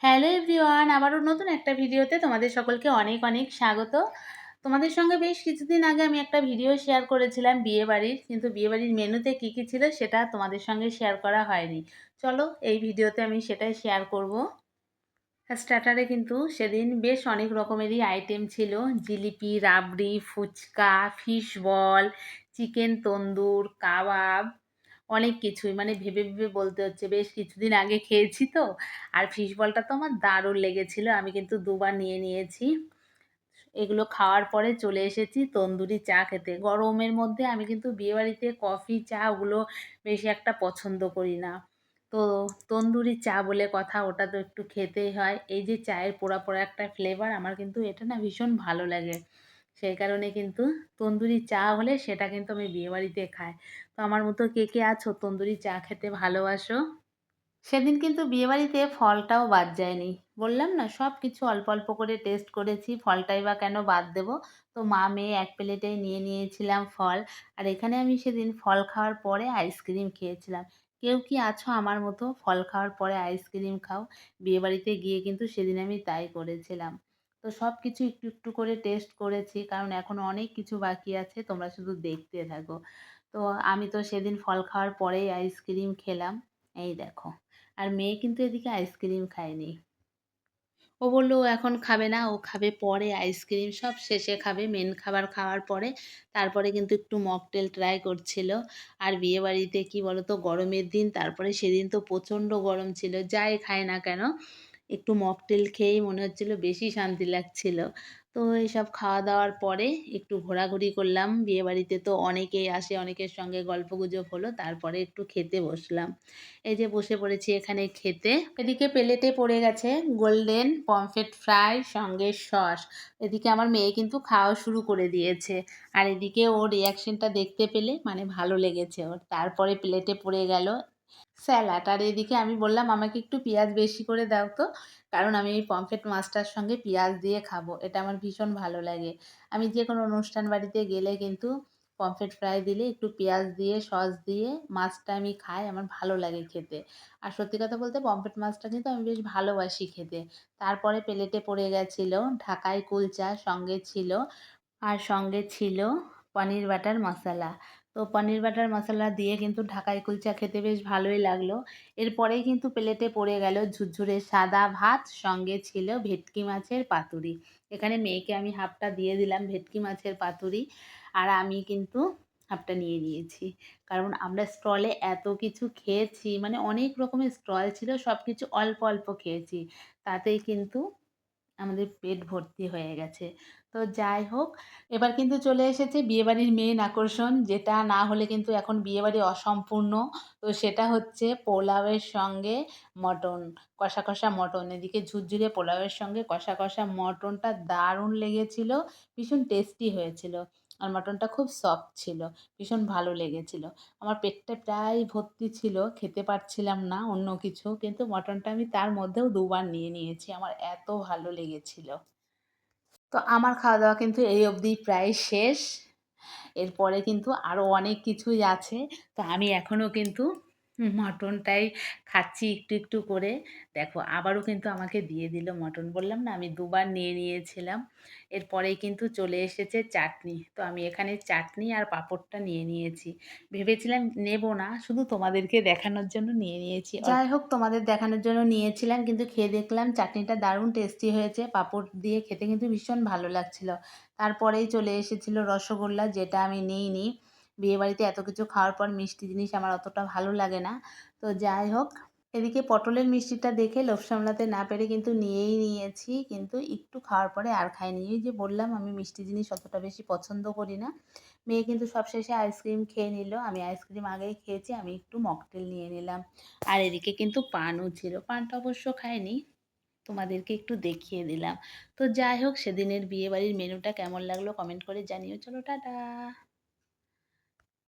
Hello everyone, আবারও নতুন একটা ভিডিওতে তোমাদের সকলকে অনেক অনেক স্বাগত। তোমাদের সঙ্গে বেশ কিছুদিন আগে আমি একটা ভিডিও শেয়ার করেছিলাম বিয়েবাড়ির, কিন্তু বিয়েবাড়ির মেনুতে কী কী ছিল সেটা তোমাদের সঙ্গে শেয়ার করা হয়নি। চলো এই ভিডিওতে আমি সেটাই শেয়ার করব। স্টার্টারে কিন্তু সেদিন বেশ অনেক রকমেরই আইটেম ছিল। জিলিপি, রাবড়ি, ফুচকা, ফিশ বল, চিকেন তন্দুর, কাবাব, অনেক কিছুই, মানে ভেবে ভেবে বলতে হচ্ছে, বেশ কিছুদিন আগে খেয়েছি তো। আর ফিশ বলটা তো আমার দারুণ লেগেছিল, আমি কিন্তু দুবার নিয়ে নিয়েছি। এগুলো খাওয়ার পরে চলে এসেছি তন্দুরি চা খেতে। গরমের মধ্যে আমি কিন্তু বিয়েবাড়িতে কফি চা ওগুলো বেশি একটা পছন্দ করি না। তো তন্দুরি চা বলে কথা, ওটা তো একটু খেতেই হয়। এই যে চায়ের পোড়া পোড়া একটা ফ্লেভার, আমার কিন্তু এটা না ভীষণ ভালো লাগে। সেই কারণে কিন্তু তন্দুরি চা হলে সেটা কিন্তু আমি বিয়েবাড়িতে খাই। তো আমার মতো কে কে আছো তন্দুরি চা খেতে ভালোবাসো? সেদিন কিন্তু বিয়েবাড়িতে ফলটাও বাদ যায়নি। বললাম না, সব কিছু অল্প অল্প করে টেস্ট করেছি, ফলটাই বা কেন বাদ দেব। তো মা মেয়ে এক প্লেটেই নিয়ে নিয়েছিলাম ফল। আর এখানে আমি সেদিন ফল খাওয়ার পরে আইসক্রিম খেয়েছিলাম। কেউ কি আছো আমার মতো ফল খাওয়ার পরে আইসক্রিম খাও? বিয়েবাড়িতে গিয়ে কিন্তু সেদিন আমি তাই করেছিলাম। তো সব কিছু একটু একটু করে টেস্ট করেছি, কারণ এখনও অনেক কিছু বাকি আছে, তোমরা শুধু দেখতে থাকো। তো আমি তো সেদিন ফল খাওয়ার পরেই আইসক্রিম খেলাম। এই দেখো। আর মেয়ে কিন্তু এদিকে আইসক্রিম খায়নি। ও বলল ও এখন খাবে না, ও খাবে পরে আইসক্রিম, সব শেষে খাবে, মেন খাবার খাওয়ার পরে। তারপরে কিন্তু একটু মকটেল ট্রাই করছিল। আর বিয়েবাড়িতে কি বলো তো, গরমের দিন, তারপরে সেদিন তো প্রচণ্ড গরম ছিল, যাই খায় না কেন একটু মকটেল খেয়েই মনে হচ্ছিল বেশি শান্তি লাগছিল। তো এইসব খাওয়া দাওয়ার পরে একটু ঘোরাঘুরি করলাম। বিয়েবাড়িতে তো অনেকেই আসে, অনেকের সঙ্গে গল্পগুজব হলো, তারপরে একটু খেতে বসলাম। এই যে বসে পড়েছি এখানে খেতে। এদিকে প্লেটে পড়ে গেছে গোল্ডেন পমফ্রেট ফ্রাই সঙ্গে সস। এদিকে আমার মেয়ে কিন্তু খাওয়া শুরু করে দিয়েছে। আর এদিকে ওর রিয়াকশনটা দেখতে পেলে, মানে ভালো লেগেছে ওর। তারপরে প্লেটে পড়ে গেল স্যালাড। আর এদিকে আমি বললাম আমাকে একটু পেঁয়াজ বেশি করে দাও তো, কারণ আমি এই পমফ্রেট মাছটার সঙ্গে পেঁয়াজ দিয়ে খাবো, এটা আমার ভীষণ ভালো লাগে। আমি যে কোনো অনুষ্ঠান বাড়িতে গেলে কিন্তু পমফ্রেট ফ্রাই দিলে একটু পেঁয়াজ দিয়ে সস দিয়ে মাছটা আমি খাই, আমার ভালো লাগে খেতে। আর সত্যি কথা বলতে পমফ্রেট মাছটা কিন্তু আমি বেশ ভালোবাসি খেতে। তারপরে প্লেটে পড়ে গেছিলো ঢাকাই কুলচা, সঙ্গে ছিল পনির বাটার মশলা। তো পনির বাটার মশলা দিয়ে কিন্তু ঢাকাই কুলচা খেতে বেশ ভালোই লাগলো। এরপরেই কিন্তু প্লেটে পড়ে গেল ঝুরঝুরে সাদা ভাত, সঙ্গে ছিল ভেটকি মাছের পাতুরি। এখানে মেয়েকে আমি হাফটা দিয়ে দিলাম ভেটকি মাছের পাতুরি, আর আমি কিন্তু হাফটা নিয়ে নিয়েছি। কারণ আমরা স্টলে এত কিছু খেয়েছি, মানে অনেক রকমের স্টল ছিল, সব কিছু অল্প অল্প খেয়েছি, তাতেই কিন্তু আমাদের পেট ভর্তি হয়ে গেছে। তো যাই হোক, এবার কিন্তু চলে এসেছে বিয়েবাড়ির মেইন আকর্ষণ, যেটা না হলে কিন্তু এখন বিয়েবাড়ি অসম্পূর্ণ। তো সেটা হচ্ছে পোলাওয়ের সঙ্গে মটন, কষা কষা মটন। এদিকে ঝুরঝুরে পোলাওয়ের সঙ্গে কষা কষা মটনটা দারুণ লেগেছিল, ভীষণ টেস্টি হয়েছিল। আর মটনটা খুব সফট ছিল, ভীষণ ভালো লেগেছিল। আমার পেটটা প্রায় ভর্তি ছিল, খেতে পারছিলাম না অন্য কিছু, কিন্তু মটনটা আমি তার মধ্যেও দুবার নিয়ে নিয়েছি, আমার এত ভালো লেগেছিল। তো আমার খাওয়া দাওয়া কিন্তু এই অবধি প্রায় শেষ। এরপরে কিন্তু আরও অনেক কিছুই আছে। তো আমি এখনও কিন্তু মটনটাই খাচ্ছি একটু একটু করে। দেখো আবারও কিন্তু আমাকে দিয়ে দিল মটন, বললাম না আমি দুবার নিয়ে নিয়েছিলাম। এরপরেই কিন্তু চলে এসেছে চাটনি। তো আমি এখানে চাটনি আর পাঁপড়টা নিয়ে নিয়েছি। ভেবেছিলাম নেব না, শুধু তোমাদেরকে দেখানোর জন্য নিয়ে নিয়েছি। যাই হোক, তোমাদের দেখানোর জন্য নিয়েছিলাম, কিন্তু খেয়ে দেখলাম চাটনিটা দারুণ টেস্টি হয়েছে, পাঁপড় দিয়ে খেতে কিন্তু ভীষণ ভালো লাগছিল। তারপরেই চলে এসেছিল রসগোল্লা, যেটা আমি নিইনি। বিয়েবাড়িতে এত কিছু খাওয়ার পর মিষ্টি জিনিস আমার অতটা ভালো লাগে না। তো যাই হোক, এদিকে পটলের মিষ্টিটা দেখে লোভ সামলাতে না পেরে কিন্তু নিয়েই নিয়েছি, কিন্তু একটু খাওয়ার পরে আর খাইনি। এই যে বললাম আমি মিষ্টি জিনিস অতটা বেশি পছন্দ করি না। মেয়ে কিন্তু সবশেষে আইসক্রিম খেয়ে নিল, আমি আইসক্রিম আগেই খেয়েছি, আমি একটু মকটেল নিয়ে নিলাম। আর এদিকে কিন্তু পানও ছিল, পানটা অবশ্য খাইনি, তোমাদেরকে একটু দেখিয়ে দিলাম। তো যাই হোক, সেদিনের বিয়েবাড়ির মেনুটা কেমন লাগলো কমেন্ট করে জানিও। চলো টাটা।